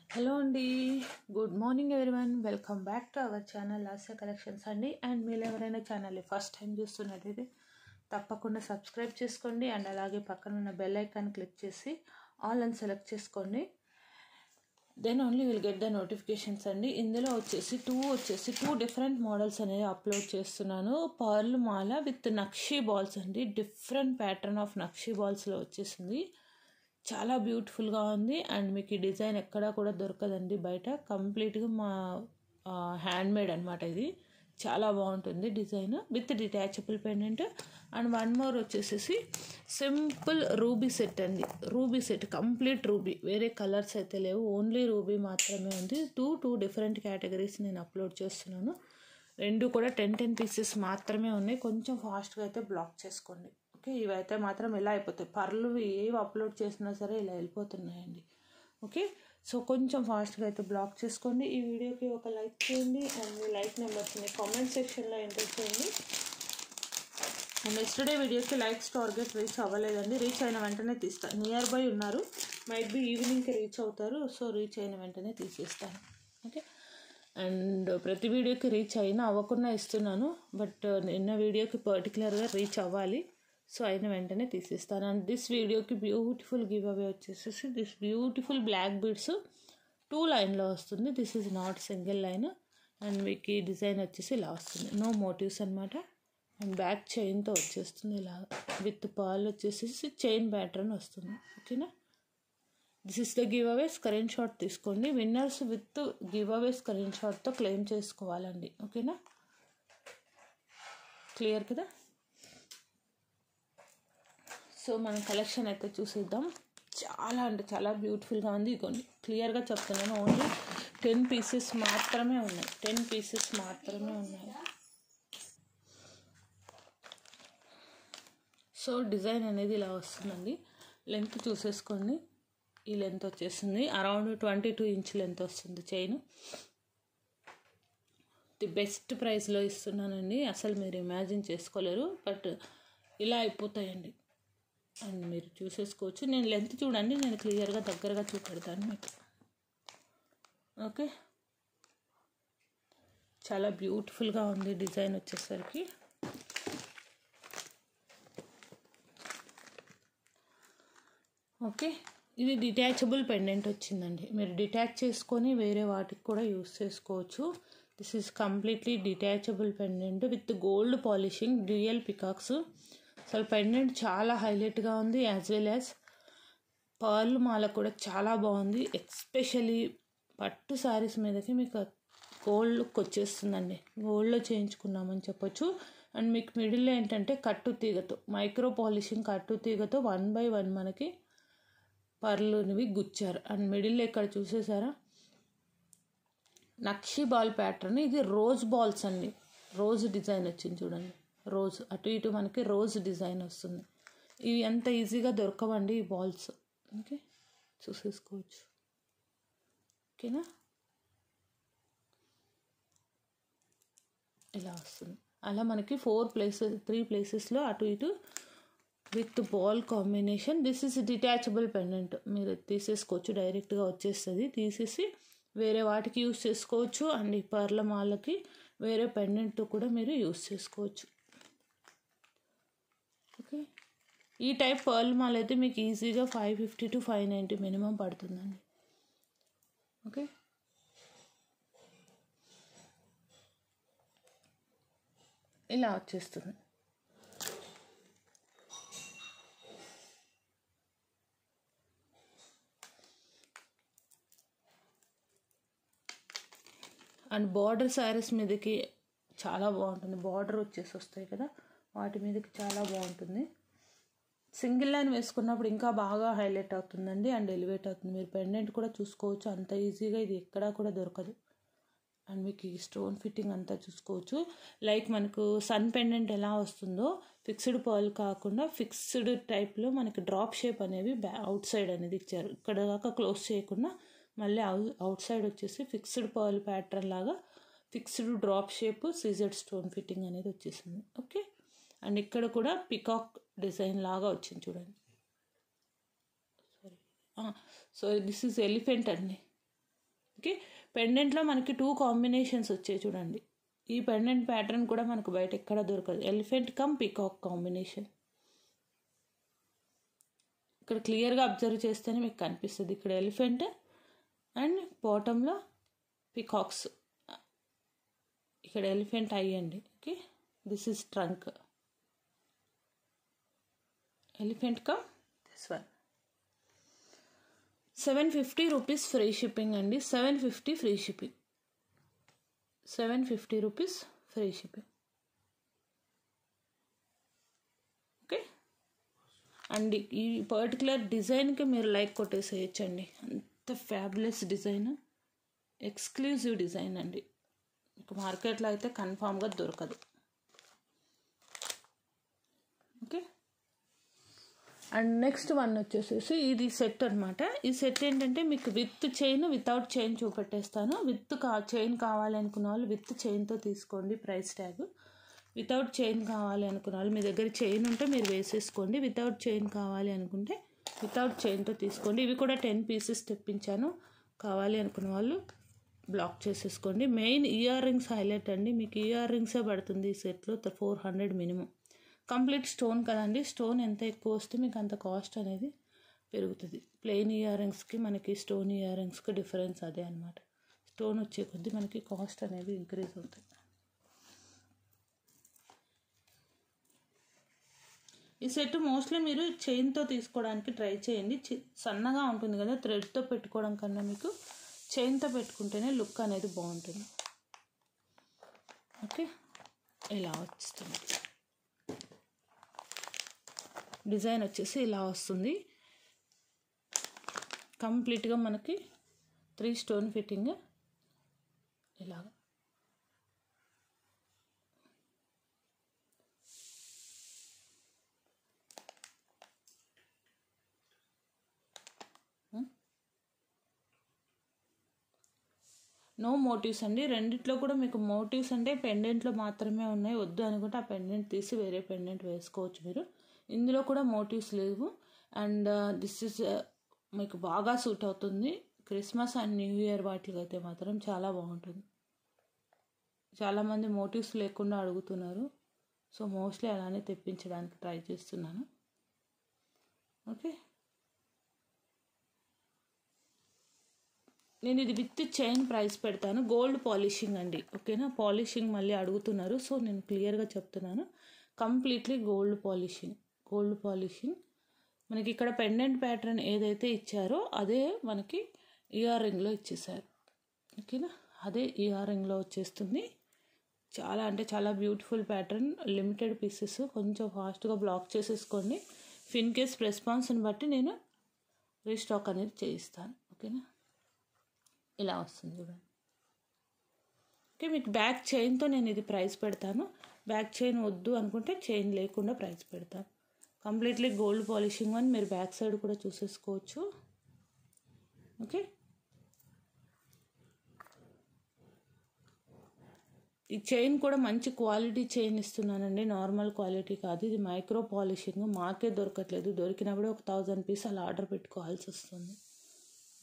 Hello అండి, good morning everyone. Welcome back to our channel Lasya collections అండి. And మీరు ఎవరైనా ఛానల్ని ఫస్ట్ టైం చూస్తున్నట్టయితే తప్పకుండా సబ్స్క్రైబ్ చేసుకోండి. అండ్ అలాగే పక్కన ఉన్న బెల్ ఐకాన్ క్లిక్ చేసి ఆల్ అని సెలెక్ట్ చేసుకోండి. Then only will get the notifications అండి. ఇందులో వచ్చేసి టూ డిఫరెంట్ మోడల్స్ అనేది అప్లోడ్ చేస్తున్నాను. Pearl mala with nakshi balls అండి. డిఫరెంట్ ప్యాటర్న్ ఆఫ్ నక్షీ బాల్స్లో వచ్చేసింది. చాలా బ్యూటిఫుల్గా ఉంది. అండ్ మీకు ఈ డిజైన్ ఎక్కడా కూడా దొరకదండి బయట. కంప్లీట్గా మా హ్యాండ్మేడ్ అనమాట. ఇది చాలా బాగుంటుంది design with detachable pendant. And one more వచ్చేసేసి సింపుల్ రూబీ సెట్ అండి. రూబీ సెట్ కంప్లీట్ రూబీ, వేరే కలర్స్ అయితే లేవు, ఓన్లీ రూబీ మాత్రమే ఉంది. టూ డిఫరెంట్ కేటగిరీస్ నేను అప్లోడ్ చేస్తున్నాను. రెండు కూడా 10 పీసెస్ మాత్రమే ఉన్నాయి. కొంచెం ఫాస్ట్గా అయితే బ్లాక్ చేసుకోండి. ఓకే, ఇవైతే మాత్రం ఇలా అయిపోతాయి. పర్లు ఏవి అప్లోడ్ చేసినా సరే ఇలా వెళ్ళిపోతున్నాయండి. ఓకే, సో కొంచెం ఫాస్ట్గా అయితే బ్లాక్ చేసుకోండి. ఈ వీడియోకి ఒక లైక్ చేయండి. అండ్ మీ లైక్ నెంబర్స్ని కామెంట్ సెక్షన్లో ఎంటర్ చేయండి. అండ్ ఎస్టర్డే వీడియోకి లైక్స్ టార్గెట్ రీచ్ అవ్వలేదండి. రీచ్ అయిన వెంటనే తీస్తాను. నియర్ బై ఉన్నారు, మైట్ బి ఈవినింగ్కి రీచ్ అవుతారు. సో రీచ్ అయిన వెంటనే తీసేస్తాను. ఓకే, అండ్ ప్రతి వీడియోకి రీచ్ అయినా అవ్వకుండా ఇస్తున్నాను. బట్ నిన్న వీడియోకి పర్టికులర్గా రీచ్ అవ్వాలి. సో అయిన వెంటనే తీసేస్తాను. అండ్ దిస్ వీడియోకి బ్యూటిఫుల్ గివ్ అవే వచ్చేసేసి దిస్ బ్యూటిఫుల్ బ్లాక్ బీడ్స్ 2 లైన్లో వస్తుంది. This is not single line. And మీకు ఈ డిజైన్ వచ్చేసి ఇలా వస్తుంది. నో మోటివ్స్ అనమాట. అండ్ బ్యాక్ చైన్తో వచ్చేస్తుంది ఇలా. విత్ పాల్ వచ్చేసేసి చైన్ ప్యాటర్న్ వస్తుంది. ఓకేనా, this is the giveaway. Screenshot తీసుకోండి. విన్నర్స్ విత్ గివ్ అవే స్క్రీన్ షాట్తో క్లెయిమ్ చేసుకోవాలండి. ఓకేనా, క్లియర్ కదా. సో మనం కలెక్షన్ అయితే చూసేద్దాం. చాలా అంటే చాలా బ్యూటిఫుల్గా ఉంది. కొన్ని క్లియర్గా చెప్తున్నాను, ఓన్లీ 10 పీసెస్ మాత్రమే ఉన్నాయి. 10 పీసెస్ మాత్రమే ఉన్నాయి. సో డిజైన్ అనేది ఇలా వస్తుందండి. లెంత్ చూసేసుకోండి. ఈ లెంత్ వచ్చేసింది అరౌండ్ 22 ఇంచ్ లెంత్ వస్తుంది. చైన్ ది బెస్ట్ ప్రైస్లో ఇస్తున్నానండి. అసలు మీరు ఇమాజిన్ చేసుకోలేరు. బట్ ఇలా అయిపోతాయండి. అండ్ మీరు చూసేసుకోవచ్చు. నేను లెంత్ చూడండి, నేను క్లియర్గా దగ్గరగా చూపెడతాను మీకు. ఓకే, చాలా బ్యూటిఫుల్గా ఉంది డిజైన్ వచ్చేసరికి. ఓకే, ఇది డిటాచబుల్ పెండెంట్ వచ్చిందండి. మీరు డిటాచ్ చేసుకొని వేరే వాటికి కూడా యూస్ చేసుకోవచ్చు. This is completely detachable pendant with gold polishing, dual peacocks. అసలు పెండెంట్ చాలా హైలైట్గా ఉంది. యాజ్ వెల్ యాజ్ పర్ల్ మాల కూడా చాలా బాగుంది. ఎస్పెషలీ పట్టు శారీస్ మీదకి మీకు గోల్డ్ లుక్ వచ్చేస్తుందండి. గోల్డ్లో చేయించుకున్నామని చెప్పొచ్చు. అండ్ మీకు మిడిల్లో ఏంటంటే కట్టు తీగతో, మైక్రో పాలిషింగ్ కట్టు తీగతో 1 by 1 మనకి పర్లునివి గుచ్చారు. అండ్ మిడిల్లో ఇక్కడ చూసేసారా నక్షీ బాల్ ప్యాటర్న్. ఇది రోజ్ బాల్స్ అండి. రోజ్ డిజైన్ వచ్చింది చూడండి. రోజ్ అటు ఇటు మనకి రోజ్ డిజైన్ వస్తుంది. ఇవి ఎంత ఈజీగా దొరకవండి ఈ బాల్స్. ఓకే, చూసేసుకోవచ్చు. ఓకేనా, ఇలా వస్తుంది. అలా మనకి 3 ప్లేసెస్లో అటు ఇటు with ball combination. This is detachable pendant. మీరు తీసేసుకోవచ్చు, డైరెక్ట్గా వచ్చేస్తుంది. తీసేసి వేరే వాటికి యూస్ చేసుకోవచ్చు. అండ్ ఈ పర్ల మాలకి వేరే పెండెంట్తో కూడా మీరు యూస్ చేసుకోవచ్చు. ఓకే, ఈ టైప్ పర్ల్ మాల అయితే మీకు ఈజీగా 550 to 590 మినిమం పడుతుందండి. ఓకే, ఇలా వచ్చేస్తుంది. అండ్ బార్డర్ శారీస్ మీదకి చాలా బాగుంటుంది. బార్డర్ వచ్చేసి వస్తాయి కదా, వాటి మీదకి చాలా బాగుంటుంది. సింగిల్ లైన్ వేసుకున్నప్పుడు ఇంకా బాగా హైలైట్ అవుతుందండి. అండ్ ఎలివేట్ అవుతుంది. మీరు పెండెంట్ కూడా చూసుకోవచ్చు. అంత ఈజీగా ఇది ఎక్కడా కూడా దొరకదు. అండ్ మీకు ఈ స్టోన్ ఫిట్టింగ్ అంతా చూసుకోవచ్చు. లైక్ మనకు సన్ పెండెంట్ ఎలా వస్తుందో ఫిక్స్డ్ పర్ల్ కాకుండా ఫిక్స్డ్ టైప్లో మనకి డ్రాప్ షేప్ అనేవి అవుట్ సైడ్ అనేది ఇచ్చారు. ఇక్కడ దాకా క్లోజ్ చేయకుండా మళ్ళీ అవుట్ సైడ్ వచ్చేసి ఫిక్స్డ్ పర్ల్ ప్యాటర్న్ లాగా fixed drop shape CZ stone fitting అనేది వచ్చేసింది. ఓకే, అండ్ ఇక్కడ కూడా పికాక్ డిజైన్ లాగా వచ్చింది చూడండి. సో దిస్ ఈజ్ ఎలిఫెంట్ అండి. ఓకే, పెండెంట్లో మనకి 2 కాంబినేషన్స్ వచ్చాయి చూడండి. ఈ పెండెంట్ ప్యాటర్న్ కూడా మనకు బయట ఎక్కడ దొరకదు. Elephant come peacock combination. ఇక్కడ క్లియర్గా అబ్జర్వ్ చేస్తేనే మీకు కనిపిస్తుంది. ఇక్కడ ఎలిఫెంట్ అండ్ బాటంలో పీకాక్స్. ఇక్కడ ఎలిఫెంట్ అయ్యండి. Okay, this is trunk. Elephant come this one. 750 rupees free shipping అండి. 750 free shipping. 750 rupees free shipping. Okay, and ఈ పర్టికులర్ డిజైన్కి మీరు లైక్ కొట్టేసేయచ్చండి. అంత ఫ్యాబులస్ డిజైన్, ఎక్స్క్లూజివ్ డిజైన్ అండి. మీకు మార్కెట్లో అయితే కన్ఫామ్గా దొరకదు. ఓకే, అండ్ నెక్స్ట్ వన్ వచ్చేసేసి ఇది సెట్ అనమాట. ఈ సెట్ ఏంటంటే మీకు విత్ చైన్, వితౌట్ చైన్ చూపెట్టేస్తాను. విత్ చైన్ కావాలి అనుకున్న వాళ్ళు విత్ చైన్తో తీసుకోండి ప్రైస్ ట్యాగ్. వితౌట్ చైన్ కావాలి అనుకున్న వాళ్ళు మీ దగ్గర చైన్ ఉంటే మీరు వేసేసుకోండి. వితౌట్ చైన్ కావాలి అనుకుంటే వితౌట్ చైన్తో తీసుకోండి. ఇవి కూడా 10 పీసెస్ తెప్పించాను. కావాలి అనుకున్న వాళ్ళు బ్లాక్ చేసేసుకోండి. మెయిన్ ఇయర్ రింగ్స్ హైలైట్ అండి. మీకు ఇయర్ రింగ్సే పడుతుంది ఈ సెట్లో 400 మినిమం. కంప్లీట్ స్టోన్ కదండి. స్టోన్ ఎంత ఎక్కువ వస్తే మీకు అంత కాస్ట్ అనేది పెరుగుతుంది. ప్లెయిన్ ఇయర్ రింగ్స్కి మనకి స్టోన్ ఇయర్ రింగ్స్కి డిఫరెన్స్ అదే అనమాట. స్టోన్ వచ్చే కొద్దీ మనకి కాస్ట్ అనేది ఇంక్రీజ్ అవుతుంది. ఈ సెట్ మోస్ట్లీ మీరు చైన్తో తీసుకోవడానికి ట్రై చేయండి. సన్నగా ఉంటుంది కదా, థ్రెడ్తో పెట్టుకోవడం కన్నా మీకు చైన్తో పెట్టుకుంటేనే లుక్ అనేది బాగుంటుంది. ఓకే, ఇలా వస్తుంది. డిజైన్ వచ్చేసి ఇలా వస్తుంది. కంప్లీట్గా మనకి 3 స్టోన్ ఫిట్టింగ్ ఇలాగ. నో మోటివ్స్ అండి. రెండిట్లో కూడా మీకు మోటివ్స్ అంటే పెండెంట్లో మాత్రమే ఉన్నాయి. వద్దు అనుకుంటే ఆ పెండెంట్ తీసి వేరే పెండెంట్ వేసుకోవచ్చు మీరు. ఇందులో కూడా మోటివ్స్ లేవు. అండ్ దిస్ ఇస్ మీకు బాగా సూట్ అవుతుంది. క్రిస్మస్ అండ్ న్యూ ఇయర్ వాటికి అయితే మాత్రం చాలా బాగుంటుంది. చాలామంది మోటివ్స్ లేకుండా అడుగుతున్నారు. సో మోస్ట్లీ అలానే తెప్పించడానికి ట్రై చేస్తున్నాను. ఓకే, నేను ఇది విత్ చైన్ ప్రైస్ పెడతాను. గోల్డ్ పాలిషింగ్ అండి. ఓకేనా, పాలిషింగ్ మళ్ళీ అడుగుతున్నారు. సో నేను క్లియర్గా చెప్తున్నాను. Completely gold polishing. Gold polishing మనకి ఇక్కడ పెండెంట్ ప్యాటర్న్ ఏదైతే ఇచ్చారో అదే మనకి ఇయర్ రింగ్లో ఇచ్చేసారు. ఓకేనా, అదే ఇయర్ రింగ్లో వచ్చేస్తుంది. చాలా అంటే చాలా బ్యూటిఫుల్ ప్యాటర్న్. Limited pieces. కొంచెం ఫాస్ట్గా బ్లాక్ చేసేసుకోండి. ఇన్ కేస్ రెస్పాన్స్ని బట్టి నేను రీస్టాక్ అనేది చేయిస్తాను. ఓకేనా, ఇలా వస్తుంది చూడండి. ఓకే, మీకు బ్యాక్ చైన్తో నేను ఇది ప్రైస్ పెడతాను. బ్యాక్ చైన్ వద్దు అనుకుంటే చైన్ లేకుండా ప్రైస్ పెడతాను. Completely gold polishing one. మీరు బ్యాక్ సైడ్ కూడా చూసేసుకోవచ్చు. ఓకే, ఈ చైన్ కూడా మంచి క్వాలిటీ చైన్ ఇస్తున్నానండి. నార్మల్ క్వాలిటీ కాదు. ఇది మైక్రో పాలిషింగ్. మాకే దొరకట్లేదు. దొరికినప్పుడు 1000 పీస్ అలా ఆర్డర్ పెట్టుకోవాల్సి వస్తుంది.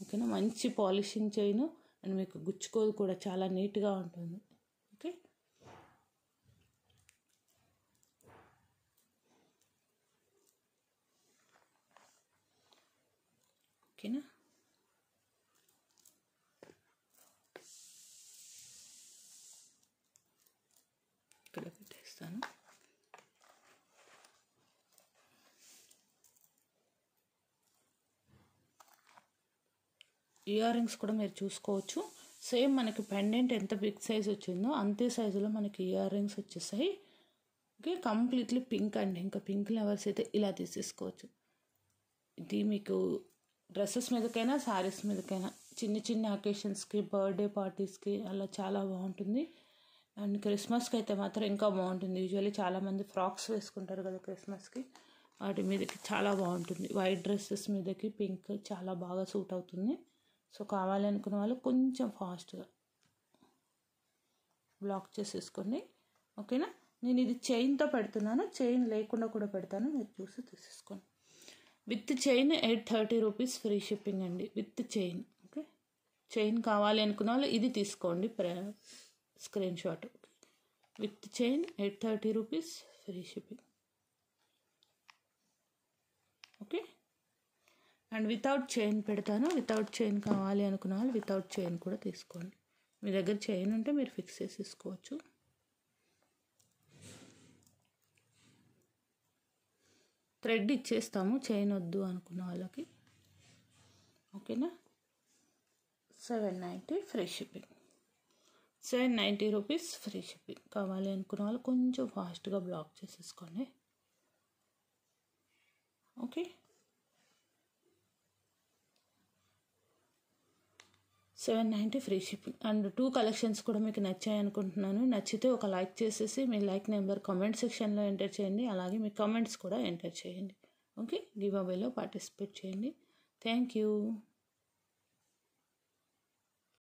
ఓకేనా, మంచి పాలిషింగ్ చైన్. అండ్ మీకు గుచ్చుకోదు కూడా, చాలా నీట్గా ఉంటుంది. ఓకే, ఓకేనా. ఇక్కడ పెట్టేస్తాను. ఇయర్ రింగ్స్ కూడా మీరు చూసుకోవచ్చు. సేమ్ మనకి పెండెంట్ ఎంత బిగ్ సైజ్ వచ్చిందో అంతే సైజులో మనకి ఇయర్ రింగ్స్ వచ్చేసాయి. ఓకే, కంప్లీట్లీ పింక్ అండి. ఇంకా పింక్ లవర్స్ అయితే ఇలా తీసేసుకోవచ్చు. ఇది మీకు డ్రెస్సెస్ మీదకైనా శారీస్ మీదకైనా చిన్న చిన్న అకేషన్స్కి, బర్త్డే పార్టీస్కి అలా చాలా బాగుంటుంది. అండ్ క్రిస్మస్కి అయితే మాత్రం ఇంకా బాగుంటుంది. యూజువల్లీ చాలామంది ఫ్రాక్స్ వేసుకుంటారు కదా క్రిస్మస్కి, వాటి మీదకి చాలా బాగుంటుంది. వైట్ డ్రెస్సెస్ మీదకి పింక్ చాలా బాగా సూట్ అవుతుంది. సో కావాలి అనుకున్న వాళ్ళు కొంచెం ఫాస్ట్గా బ్లాక్ చేసేసుకోండి. ఓకేనా, నేను ఇది చైన్తో పెడుతున్నాను. చైన్ లేకుండా కూడా పెడతాను, మీరు చూసి తీసేసుకోండి. With chain 830 rupees free shipping అండి. With chain. ఓకే, చైన్ కావాలి అనుకున్న వాళ్ళు ఇది తీసుకోండి screenshot. With chain 830 rupees, free shipping. Okay, and without chain పెడతాను. వితౌట్ చైన్ కావాలి అనుకున్న వాళ్ళు వితౌట్ చైన్ కూడా తీసుకోండి. మీ దగ్గర చైన్ ఉంటే మీరు ఫిక్స్ చేసి తీసుకోవచ్చు. థ్రెడ్ ఇచ్చేస్తాము చైన్ వద్దు అనుకున్న వాళ్ళకి. ఓకేనా, 790 free shipping. 790 rupees free shipping. కావాలి అనుకున్న వాళ్ళు కొంచెం ఫాస్ట్గా బ్లాక్ చేసేసుకోండి. Okay, 790 free shipping. And 2 collections కూడా మీకు నచ్చాయి అనుకుంటున్నాను. నచ్చితే ఒక లైక్ చేసేసి మీ లైక్ నెంబర్ కామెంట్ సెక్షన్లో ఎంటర్ చేయండి. అలాగే మీ కామెంట్స్ కూడా ఎంటర్ చేయండి. ఓకే, గివ్ అవేలో పార్టిసిపేట్ చేయండి. Thank you.